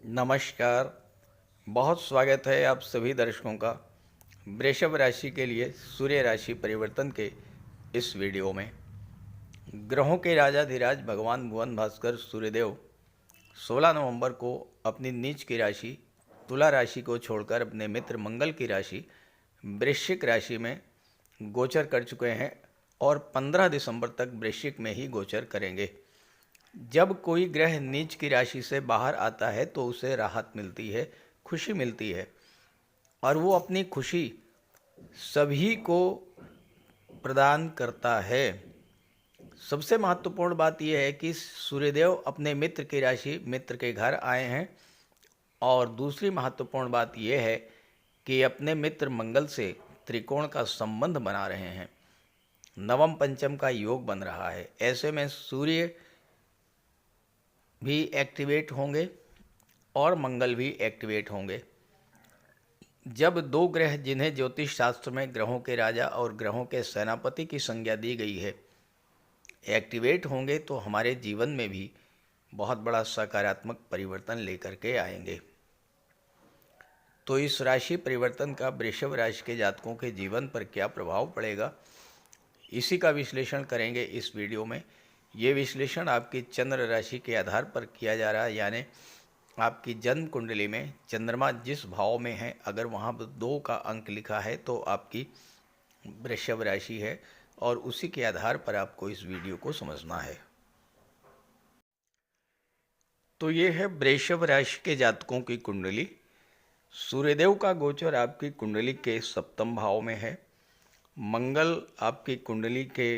नमस्कार। बहुत स्वागत है आप सभी दर्शकों का वृषभ राशि के लिए सूर्य राशि परिवर्तन के इस वीडियो में। ग्रहों के राजाधिराज भगवान भुवन भास्कर सूर्यदेव 16 नवंबर को अपनी नीच की राशि तुला राशि को छोड़कर अपने मित्र मंगल की राशि वृश्चिक राशि में गोचर कर चुके हैं और 15 दिसंबर तक वृश्चिक में ही गोचर करेंगे। जब कोई ग्रह नीच की राशि से बाहर आता है तो उसे राहत मिलती है, खुशी मिलती है और वो अपनी खुशी सभी को प्रदान करता है। सबसे महत्वपूर्ण बात यह है कि सूर्यदेव अपने मित्र की राशि मित्र के घर आए हैं और दूसरी महत्वपूर्ण बात यह है कि अपने मित्र मंगल से त्रिकोण का संबंध बना रहे हैं। नवम पंचम का योग बन रहा है। ऐसे में सूर्य भी एक्टिवेट होंगे और मंगल भी एक्टिवेट होंगे। जब दो ग्रह जिन्हें ज्योतिष शास्त्र में ग्रहों के राजा और ग्रहों के सेनापति की संज्ञा दी गई है एक्टिवेट होंगे तो हमारे जीवन में भी बहुत बड़ा सकारात्मक परिवर्तन लेकर के आएंगे। तो इस राशि परिवर्तन का वृषभ राशि के जातकों के जीवन पर क्या प्रभाव पड़ेगा, इसी का विश्लेषण करेंगे इस वीडियो में। ये विश्लेषण आपकी चंद्र राशि के आधार पर किया जा रहा है, यानी आपकी जन्म कुंडली में चंद्रमा जिस भाव में है अगर वहाँ पर 2 का अंक लिखा है तो आपकी वृषभ राशि है और उसी के आधार पर आपको इस वीडियो को समझना है। तो ये है वृषभ राशि के जातकों की कुंडली। सूर्यदेव का गोचर आपकी कुंडली के सप्तम भाव में है। मंगल आपकी कुंडली के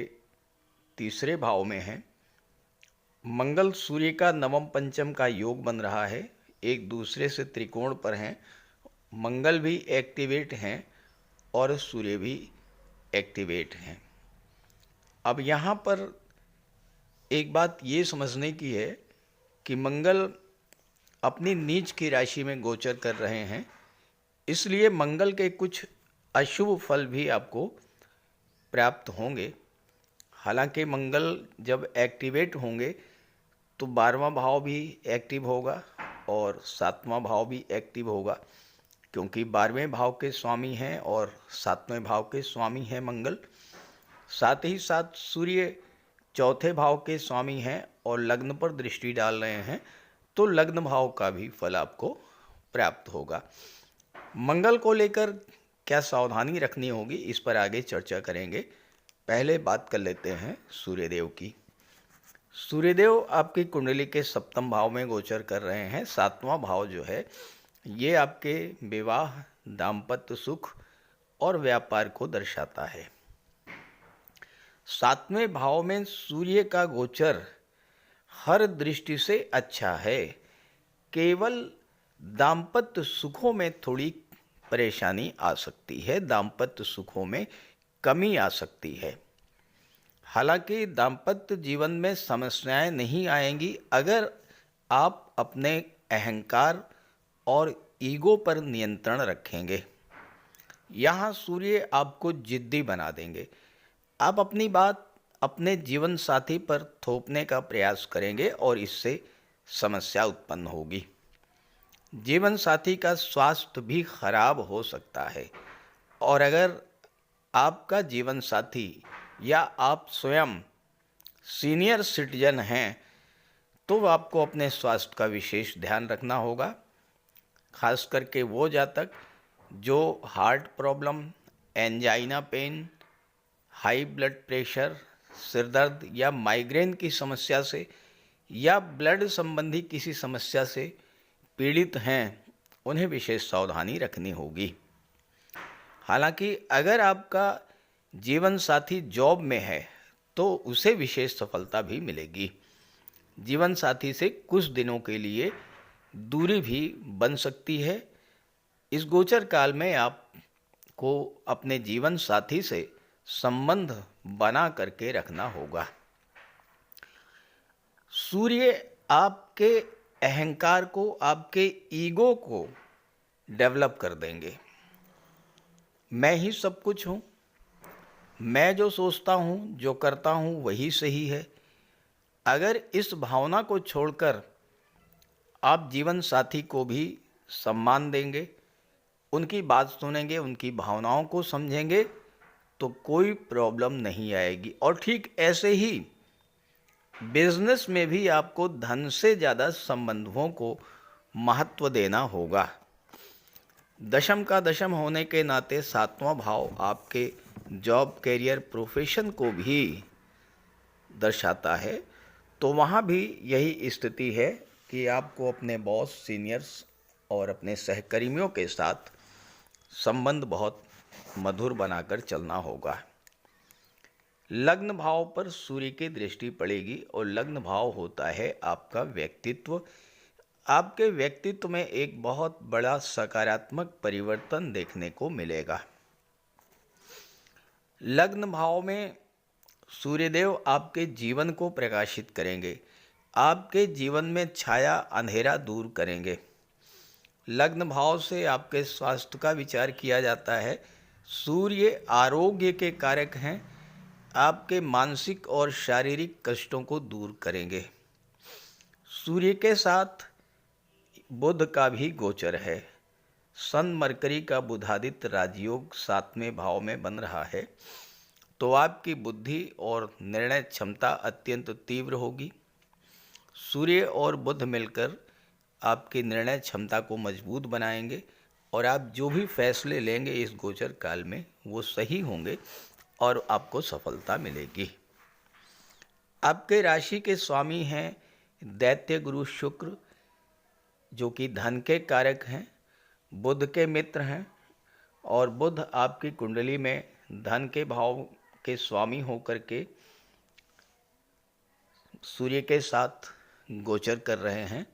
तीसरे भाव में है। मंगल सूर्य का नवम पंचम का योग बन रहा है, एक दूसरे से त्रिकोण पर हैं। मंगल भी एक्टिवेट हैं और सूर्य भी एक्टिवेट हैं। अब यहाँ पर एक बात ये समझने की है कि मंगल अपनी नीच की राशि में गोचर कर रहे हैं, इसलिए मंगल के कुछ अशुभ फल भी आपको प्राप्त होंगे। हालांकि मंगल जब एक्टिवेट होंगे तो 12वां भाव भी एक्टिव होगा और 7वां भाव भी एक्टिव होगा, क्योंकि 12वें भाव के स्वामी हैं और 7वें भाव के स्वामी हैं मंगल। साथ ही साथ सूर्य चौथे भाव के स्वामी हैं और लग्न पर दृष्टि डाल रहे हैं, तो लग्न भाव का भी फल आपको प्राप्त होगा। मंगल को लेकर क्या सावधानी रखनी होगी, इस पर आगे चर्चा करेंगे। पहले बात कर लेते हैं सूर्यदेव की। सूर्यदेव आपकी कुंडली के सप्तम भाव में गोचर कर रहे हैं। 7वां भाव जो है ये आपके विवाह, दाम्पत्य सुख और व्यापार को दर्शाता है। 7वें भाव में सूर्य का गोचर हर दृष्टि से अच्छा है, केवल दाम्पत्य सुखों में थोड़ी परेशानी आ सकती है, दाम्पत्य सुखों में कमी आ सकती है। हालांकि दाम्पत्य जीवन में समस्याएं नहीं आएंगी अगर आप अपने अहंकार और ईगो पर नियंत्रण रखेंगे। यहाँ सूर्य आपको जिद्दी बना देंगे। आप अपनी बात अपने जीवन साथी पर थोपने का प्रयास करेंगे और इससे समस्या उत्पन्न होगी। जीवन साथी का स्वास्थ्य भी खराब हो सकता है और अगर आपका जीवन साथी या आप स्वयं सीनियर सिटीजन हैं तो आपको अपने स्वास्थ्य का विशेष ध्यान रखना होगा। खास करके वो जातक जो heart problem, angina pain, high blood pressure, सिर दर्द या माइग्रेन की समस्या से या ब्लड संबंधी किसी समस्या से पीड़ित हैं, उन्हें विशेष सावधानी रखनी होगी। हालांकि अगर आपका जीवन साथी जॉब में है तो उसे विशेष सफलता भी मिलेगी। जीवन साथी से कुछ दिनों के लिए दूरी भी बन सकती है। इस गोचर काल में आपको अपने जीवन साथी से संबंध बना करके रखना होगा। सूर्य आपके अहंकार को, आपके ईगो को डेवलप कर देंगे। मैं ही सब कुछ हूँ, मैं जो सोचता हूँ, जो करता हूँ वही सही है। अगर इस भावना को छोड़कर आप जीवन साथी को भी सम्मान देंगे, उनकी बात सुनेंगे, उनकी भावनाओं को समझेंगे तो कोई प्रॉब्लम नहीं आएगी। और ठीक ऐसे ही बिजनेस में भी आपको धन से ज़्यादा संबंधों को महत्व देना होगा। दशम का दशम होने के नाते सातवां भाव आपके जॉब, कैरियर, प्रोफेशन को भी दर्शाता है। तो वहाँ भी यही स्थिति है कि आपको अपने बॉस, सीनियर्स और अपने सहकर्मियों के साथ संबंध बहुत मधुर बनाकर चलना होगा। लग्न भाव पर सूर्य की दृष्टि पड़ेगी और लग्न भाव होता है आपका व्यक्तित्व। आपके व्यक्तित्व में एक बहुत बड़ा सकारात्मक परिवर्तन देखने को मिलेगा। लग्न भाव में सूर्यदेव आपके जीवन को प्रकाशित करेंगे, आपके जीवन में छाया अंधेरा दूर करेंगे। लग्न भाव से आपके स्वास्थ्य का विचार किया जाता है। सूर्य आरोग्य के कारक हैं, आपके मानसिक और शारीरिक कष्टों को दूर करेंगे। सूर्य के साथ बुध का भी गोचर है। सन मरकरी का बुधादित्य राजयोग 7वें भाव में बन रहा है, तो आपकी बुद्धि और निर्णय क्षमता अत्यंत तीव्र होगी। सूर्य और बुध मिलकर आपकी निर्णय क्षमता को मजबूत बनाएंगे और आप जो भी फैसले लेंगे इस गोचर काल में वो सही होंगे और आपको सफलता मिलेगी। आपके राशि के स्वामी हैं दैत्य गुरु शुक्र, जो कि धन के कारक हैं, बुध के मित्र हैं। और बुध आपकी कुंडली में धन के भाव के स्वामी होकर के सूर्य के साथ गोचर कर रहे हैं।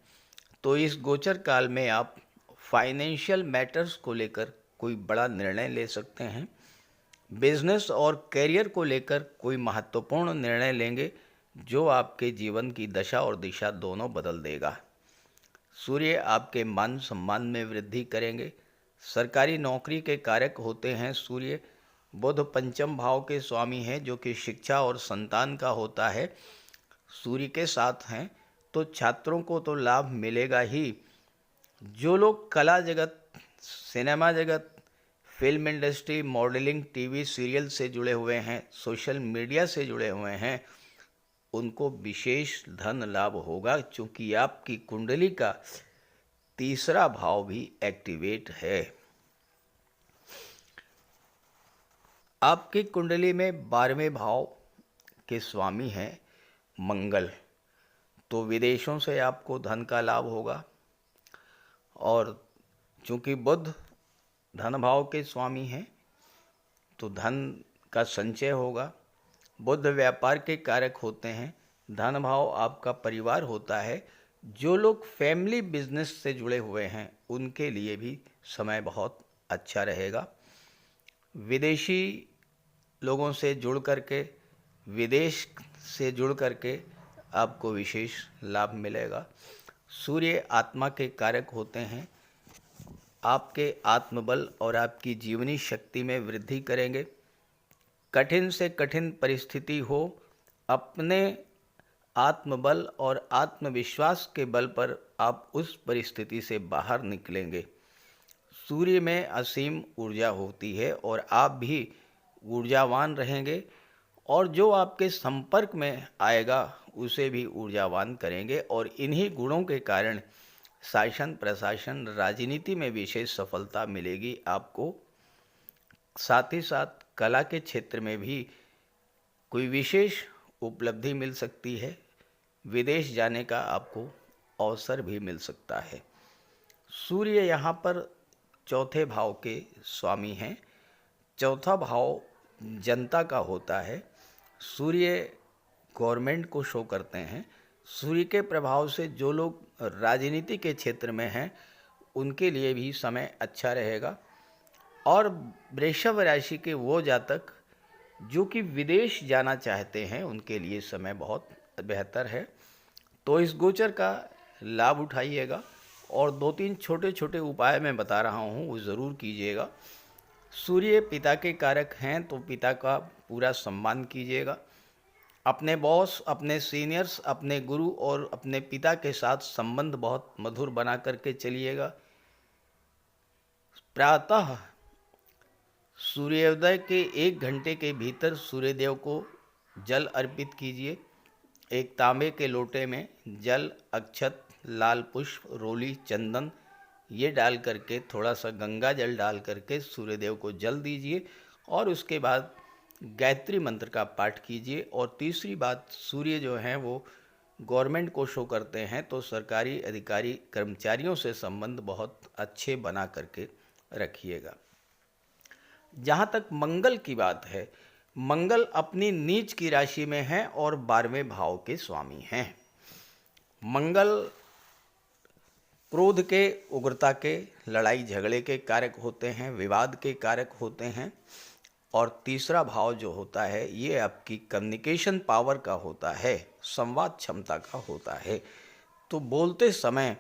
तो इस गोचर काल में आप फाइनेंशियल मैटर्स को लेकर कोई बड़ा निर्णय ले सकते हैं। बिजनेस और कैरियर को लेकर कोई महत्वपूर्ण निर्णय लेंगे जो आपके जीवन की दशा और दिशा दोनों बदल देगा। सूर्य आपके मान सम्मान में वृद्धि करेंगे। सरकारी नौकरी के कारक होते हैं सूर्य। बुध पंचम भाव के स्वामी हैं, जो कि शिक्षा और संतान का होता है। सूर्य के साथ हैं तो छात्रों को तो लाभ मिलेगा ही। जो लोग कला जगत, सिनेमा जगत, film industry, modelling, TV serial से जुड़े हुए हैं, सोशल मीडिया से जुड़े हुए हैं, उनको विशेष धन लाभ होगा, क्योंकि आपकी कुंडली का तीसरा भाव भी एक्टिवेट है। आपकी कुंडली में 12वें भाव के स्वामी हैं मंगल, तो विदेशों से आपको धन का लाभ होगा। और चूंकि बुध धन भाव के स्वामी हैं तो धन का संचय होगा। बुध व्यापार के कारक होते हैं। धन भाव आपका परिवार होता है। जो लोग फैमिली बिजनेस से जुड़े हुए हैं उनके लिए भी समय बहुत अच्छा रहेगा। विदेशी लोगों से जुड़ करके, विदेश से जुड़ करके आपको विशेष लाभ मिलेगा। सूर्य आत्मा के कारक होते हैं, आपके आत्मबल और आपकी जीवनी शक्ति में वृद्धि करेंगे। कठिन से कठिन परिस्थिति हो, अपने आत्मबल और आत्मविश्वास के बल पर आप उस परिस्थिति से बाहर निकलेंगे। सूर्य में असीम ऊर्जा होती है और आप भी ऊर्जावान रहेंगे, और जो आपके संपर्क में आएगा उसे भी ऊर्जावान करेंगे। और इन्हीं गुणों के कारण शासन, प्रशासन, राजनीति में विशेष सफलता मिलेगी आपको। साथ ही साथ कला के क्षेत्र में भी कोई विशेष उपलब्धि मिल सकती है। विदेश जाने का आपको अवसर भी मिल सकता है। सूर्य यहाँ पर चौथे भाव के स्वामी हैं। चौथा भाव जनता का होता है। सूर्य गवर्नमेंट को शो करते हैं। सूर्य के प्रभाव से जो लोग राजनीति के क्षेत्र में हैं उनके लिए भी समय अच्छा रहेगा। और वृषभ राशि के वो जातक जो कि विदेश जाना चाहते हैं उनके लिए समय बहुत बेहतर है। तो इस गोचर का लाभ उठाइएगा और 2-3 छोटे छोटे उपाय मैं बता रहा हूँ, वो ज़रूर कीजिएगा। सूर्य पिता के कारक हैं तो पिता का पूरा सम्मान कीजिएगा। अपने बॉस, अपने सीनियर्स, अपने गुरु और अपने पिता के साथ संबंध बहुत मधुर बना करके चलिएगा। प्रातः सूर्योदय के 1 घंटे के भीतर सूर्यदेव को जल अर्पित कीजिए। एक तांबे के लोटे में जल, अक्षत, लाल पुष्प, रोली, चंदन ये डाल करके, थोड़ा सा गंगा जल डाल करके सूर्यदेव को जल दीजिए और उसके बाद गायत्री मंत्र का पाठ कीजिए। और तीसरी बात, सूर्य जो हैं वो गवर्नमेंट को शो करते हैं, तो सरकारी अधिकारी कर्मचारियों से संबंध बहुत अच्छे बना करके रखिएगा। जहाँ तक मंगल की बात है, मंगल अपनी नीच की राशि में है और 12वें भाव के स्वामी हैं। मंगल क्रोध के, उग्रता के, लड़ाई झगड़े के कारक होते हैं, विवाद के कारक होते हैं। और तीसरा भाव जो होता है ये आपकी कम्युनिकेशन पावर का होता है, संवाद क्षमता का होता है। तो बोलते समय,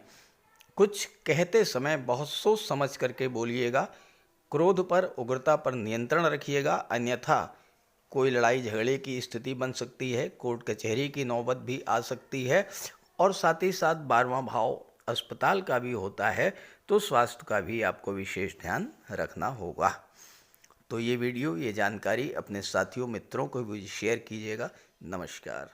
कुछ कहते समय बहुत सोच समझ करके बोलिएगा। क्रोध पर, उग्रता पर नियंत्रण रखिएगा, अन्यथा कोई लड़ाई झगड़े की स्थिति बन सकती है, कोर्ट कचहरी की नौबत भी आ सकती है। और साथ ही साथ 12वां भाव अस्पताल का भी होता है, तो स्वास्थ्य का भी आपको विशेष ध्यान रखना होगा। तो ये वीडियो, ये जानकारी अपने साथियों, मित्रों को भी शेयर कीजिएगा। नमस्कार।